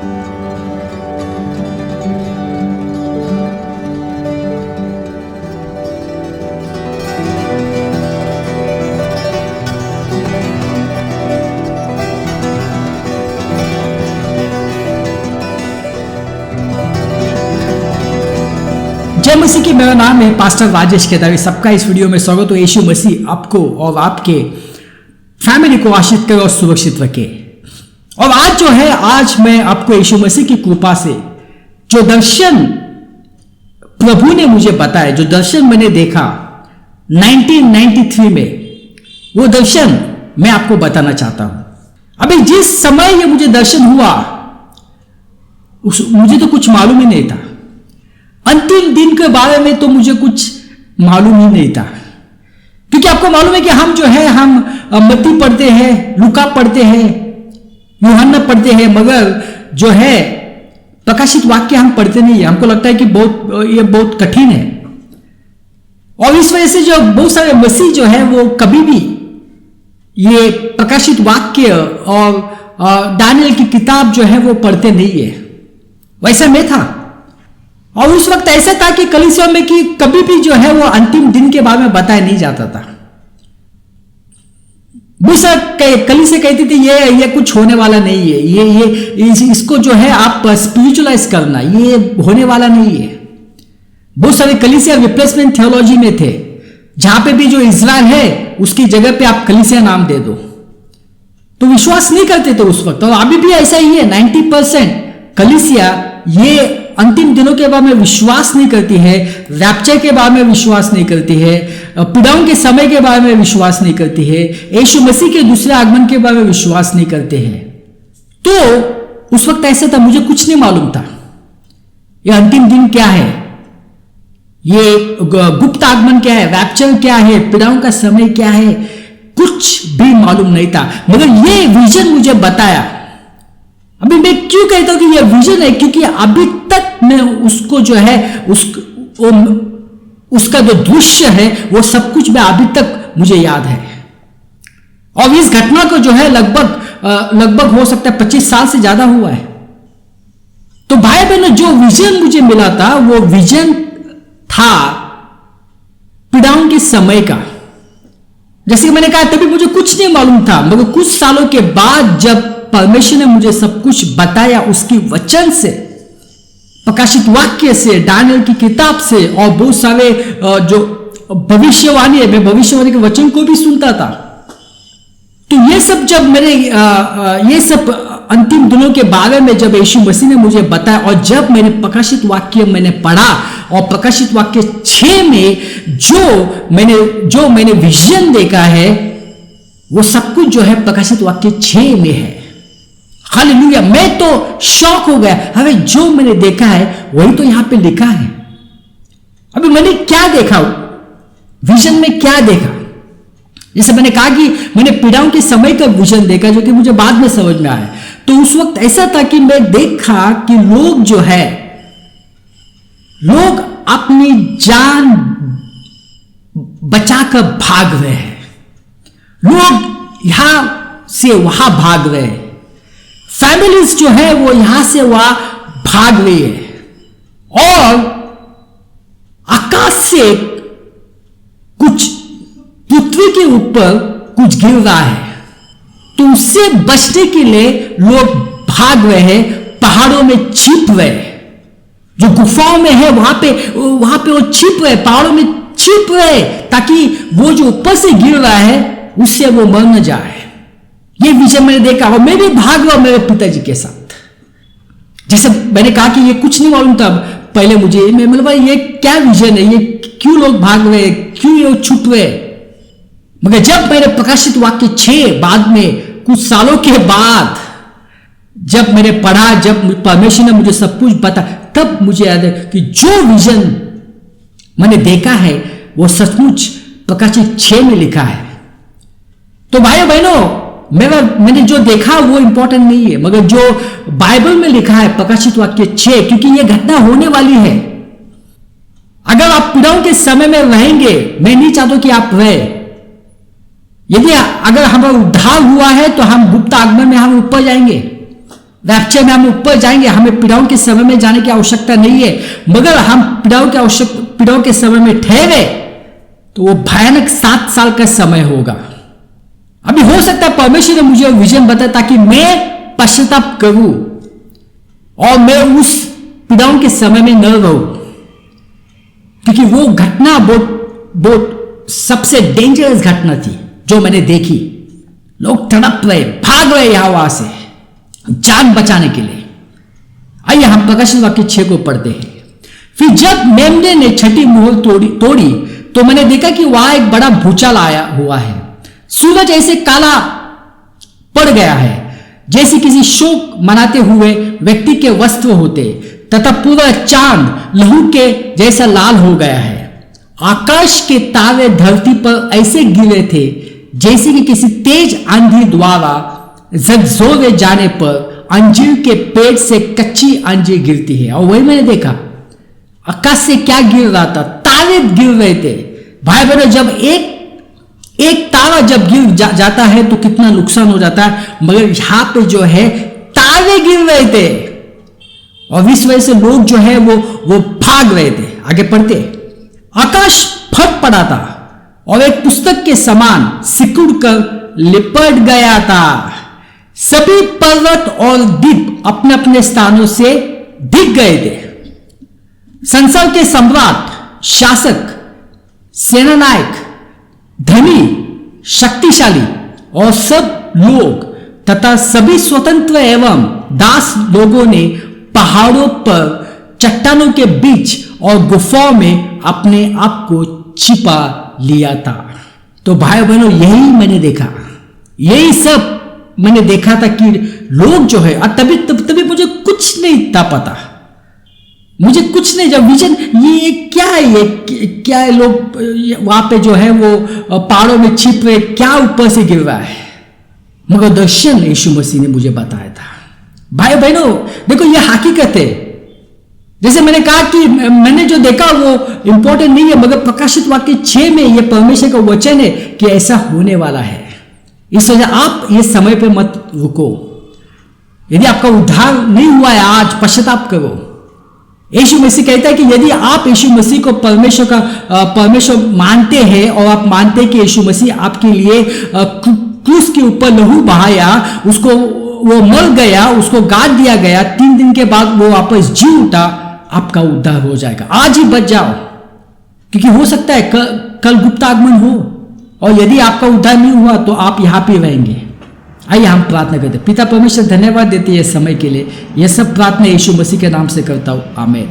जय मसीह की। मेरा नाम है पास्टर राजेश केदारी। सबका इस वीडियो में स्वागत हो। यीशु मसीह आपको और आपके फैमिली को आशीष करे और सुरक्षित रखे। और आज जो है, आज मैं आपको यीशु मसीह की कृपा से जो दर्शन प्रभु ने मुझे बताया, जो दर्शन मैंने देखा 1993 में, वो दर्शन मैं आपको बताना चाहता हूं। अभी जिस समय ये मुझे दर्शन हुआ, मुझे तो कुछ मालूम ही नहीं था। अंतिम दिन के बारे में तो मुझे कुछ मालूम ही नहीं था, क्योंकि आपको मालूम है कि हम जो है, हम मत्ती पढ़ते हैं, लूका पढ़ते हैं, यूहन्ना पढ़ते हैं, मगर जो है प्रकाशित वाक्य हम पढ़ते नहीं है। हमको लगता है कि ये बहुत कठिन है। और इस वजह से जो बहुत सारे मसीह जो है, वो कभी भी ये प्रकाशित वाक्य और दानियल की किताब जो है वो पढ़ते नहीं है। वैसा मैं था। और उस वक्त ऐसा था कि कलीसिया में कि कभी भी जो है वो अंतिम दिन के बारे में बताया नहीं जाता था। दूसरा कलीसिया कहती थी ये कुछ होने वाला नहीं है, इसको जो है आप स्पिरिचुअलाइज करना, ये होने वाला नहीं है। बहुत सारे कलीसिया रिप्लेसमेंट थियोलॉजी में थे, जहां पे भी जो इज़राइल है उसकी जगह पे आप कलीसिया नाम दे दो, तो विश्वास नहीं करते थे उस वक्त। और अभी भी ऐसा ही है। 90% कलीसिया ये अंतिम दिनों के बारे में विश्वास नहीं करती है, रैप्चर के बारे में विश्वास नहीं करती है, पीड़ाओं के समय के बारे में विश्वास नहीं करती है, यीशु मसीह के दूसरे आगमन के बारे में विश्वास नहीं करते हैं। तो उस वक्त ऐसा था, मुझे कुछ नहीं मालूम था ये अंतिम दिन क्या है, ये गुप्त आगमन क्या है, रैप्चर क्या है, पीड़ाओं का समय क्या है, कुछ भी मालूम नहीं था। मगर ये विजन मुझे बताया। अभी मैं क्यों कहता हूं कि यह विजन है, क्योंकि अभी तक मैं उसको जो है उसका जो दृश्य है वो सब कुछ मैं अभी तक मुझे याद है। और इस घटना को जो है लगभग हो सकता है 25 साल से ज्यादा हुआ है। तो भाई बहनों, जो विजन मुझे मिला था वो विजन था पीड़ाओं के समय का। जैसे कि मैंने कहा, तभी मुझे कुछ नहीं मालूम था, मगर कुछ सालों के बाद जब परमेश्वर ने मुझे सब कुछ बताया, उसकी वचन से, प्रकाशित वाक्य से, दानियल की किताब से, और बहुत सारे जो भविष्यवाणी है, मैं भविष्यवाणी के वचन को भी सुनता था। तो ये सब जब मैंने ये सब अंतिम दिनों के बारे में जब यीशु मसीह ने मुझे बताया, और जब मैंने प्रकाशित वाक्य मैंने पढ़ा, और प्रकाशित वाक्य 6 में जो मैंने विजन देखा है, वो सब कुछ जो है प्रकाशित वाक्य 6 में है। हालेलुया। मैं तो शॉक हो गया। अरे जो मैंने देखा है वही तो यहां पे लिखा है। अभी मैंने क्या देखा, विजन में क्या देखा? जैसे मैंने कहा कि मैंने पीड़ाओं के समय का विजन देखा, जो कि मुझे बाद में समझ में आया। तो उस वक्त ऐसा था कि मैं देखा कि लोग जो है, लोग अपनी जान बचाकर भाग रहे हैं। लोग यहां से वहां भाग रहे हैं। फैमिलीज जो है वो यहां से वहां भाग रही है। और आकाश से कुछ पृथ्वी के ऊपर कुछ गिर रहा है, तो उससे बचने के लिए लोग भाग रहे हैं, पहाड़ों में छिप रहे हैं। जो गुफाओं में है वहां पे वो छिप रहे, पहाड़ों में छिप रहे, ताकि वो जो ऊपर से गिर रहा है उससे वो मर न जाए। ये विजन मैंने देखा, और मैं भी भाग रहा हूं मेरे पिताजी के साथ। जैसे मैंने कहा कि ये कुछ नहीं मालूम था पहले मुझे, मैं मतलब ये क्या विजन है, ये क्यों लोग भाग रहे, क्यों ये छुप रहे। मगर जब मैंने प्रकाशित वाक्य 6 बाद में कुछ सालों के बाद जब मैंने पढ़ा, जब परमेश्वर ने मुझे सब कुछ बता, तब मुझे याद है कि जो विजन मैंने देखा है वो सचमुच प्रकाशित 6 में लिखा है। तो भाइयों बहनों, मैंने जो देखा वो इंपॉर्टेंट नहीं है, मगर जो बाइबल में लिखा है प्रकाशित वाक्य 6, क्योंकि ये घटना होने वाली है। अगर आप पीड़ाओं के समय में रहेंगे, मैं नहीं चाहता कि आप रहे। यदि अगर हमारा उद्धार हुआ है तो हम गुप्त आगमन में हम ऊपर जाएंगे, रैप्चर में हम ऊपर जाएंगे, हमें पीड़ाओं के समय में जाने की आवश्यकता नहीं है। मगर हम पीड़ाओं के समय में ठहरे तो वो भयानक 7 साल का समय होगा। अभी हो सकता है परमेश्वर ने मुझे विजन बताया ताकि मैं पश्चाताप करूं और मैं उस पीड़ाओं के समय में न रहूं, क्योंकि वो घटना बहुत सबसे डेंजरस घटना थी जो मैंने देखी। लोग तड़प रहे, भाग रहे यहां वहां से जान बचाने के लिए। आइए हम प्रकाशित वाक्य 6 को पढ़ते हैं। फिर जब मेमने ने छठी मोहर तोड़ी तो मैंने देखा कि वहां एक बड़ा भूचाल आया हुआ है। सूरज ऐसे काला पड़ गया है जैसे किसी शोक मनाते हुए व्यक्ति के वस्त्र होते, तथा पूरा चांद लहू के जैसा लाल हो गया है। आकाश के तारे धरती पर ऐसे गिरे थे जैसे कि किसी तेज आंधी द्वारा झकझोरे जाने पर अंजीर के पेड़ से कच्ची अंजीर गिरती है। और वही मैंने देखा, आकाश से क्या गिर रहा था, तारे गिर रहे थे। भाई बहनों, जब एक तारा जब गिर जाता है तो कितना नुकसान हो जाता है, मगर यहां पे जो है तारे गिर रहे थे और इस वजह से लोग जो है वो भाग रहे थे। आगे पढ़ते, आकाश फट पड़ा था और एक पुस्तक के समान सिकुड़ कर लिपट गया था। सभी पर्वत और द्वीप अपने अपने स्थानों से दिख गए थे। संसार के सम्राट, शासक, सेनानायक, धनी, शक्तिशाली और सब लोग तथा सभी स्वतंत्र एवं दास लोगों ने पहाड़ों पर, चट्टानों के बीच और गुफाओं में अपने आप को छिपा लिया था। तो भाई बहनों, यही मैंने देखा, यही सब मैंने देखा था कि लोग जो है, तभी मुझे कुछ नहीं था पता, मुझे कुछ नहीं, जब विजन ये क्या है, ये क्या है, लोग वहां पे जो है वो पहाड़ों में छिप रहे, क्या ऊपर से गिर रहा है, मगर दर्शन यीशु मसीह ने मुझे बताया था। भाई बहनों देखो, ये हकीकत है। जैसे मैंने कहा कि मैंने जो देखा वो इंपॉर्टेंट नहीं है, मगर प्रकाशित वाक्य 6 में ये परमेश्वर का वचन है कि ऐसा होने वाला है। इस वजह आप ये समय पे मत रुको। यदि आपका उद्धार नहीं हुआ है आज, पश्चाताप करो। यीशु मसीह कहता है कि यदि आप यीशु मसीह को परमेश्वर मानते हैं और आप मानते हैं कि यीशु मसीह आपके लिए क्रूस के ऊपर लहू बहाया, उसको वो मर गया, उसको गाड़ दिया गया, 3 दिन के बाद वो वापस जी उठा, आपका उद्धार हो जाएगा। आज ही बच जाओ, क्योंकि हो सकता है कल गुप्त आगमन हो, और यदि आपका उद्धार नहीं हुआ तो आप यहां पे रहेंगे। आइए हम प्रार्थना करते हैं। पिता परमेश्वर, धन्यवाद देते हैं समय के लिए। यह सब प्रार्थना यीशु मसीह के नाम से करता हूं, आमीन।